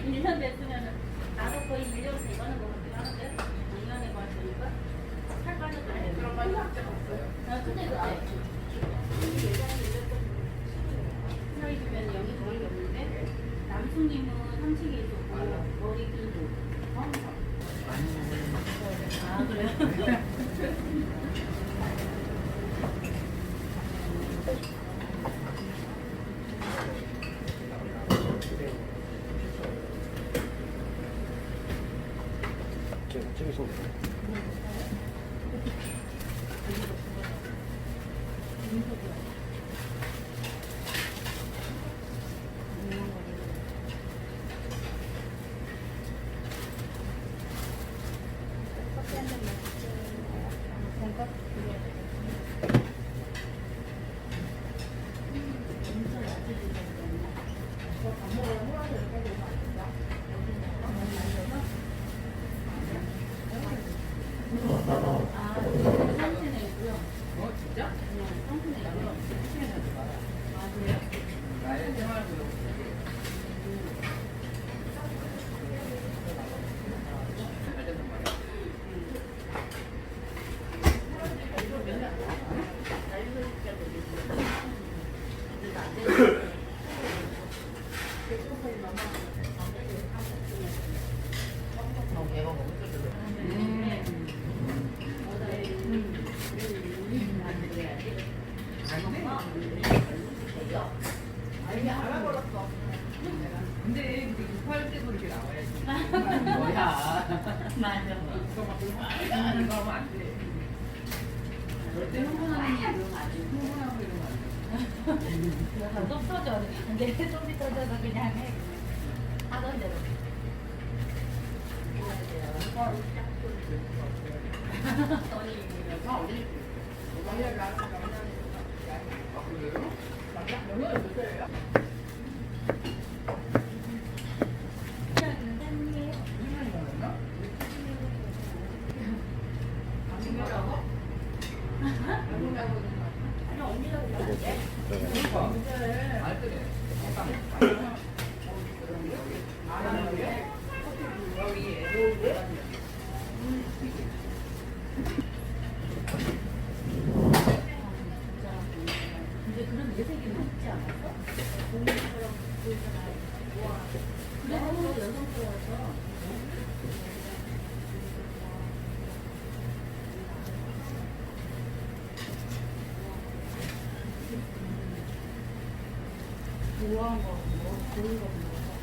1년 됐으면은 나도 거의 1년 돼가는 거 같긴 하는데 작년에 봤으니까 살 빠졌다. 그런 말 진짜 없어요. 그때 사이 주변에 여기 거의 없는데 남순님은 3층에 있었고 머리 길고 아 그래요? 제가 찍으십니다. 어 진짜? 나의 생활고요. 근데 6.8때도 이렇게 나와야지. 뭐야. 맞아. 이거 하면 안 돼. 절대 흥분하는 게 이런 거 아니야. 흥분하고 이런 거 안 돼. 쏙 터져. 근데 속이 터져서 그냥 해. 하던 대로. 다 어디? 아 그래요? 영어를 못해요? 무슨 먹었나? 안 먹으라고? 안 먹으라고 아니 언니가 그러는데. 그러니까 말 그래. 근데 그런 내색이는 있지 않았어? 공부처럼 보이잖아. 와. 그래도 여성스러워서. 좋아한 거, 뭐, 좋은 거 먹어서.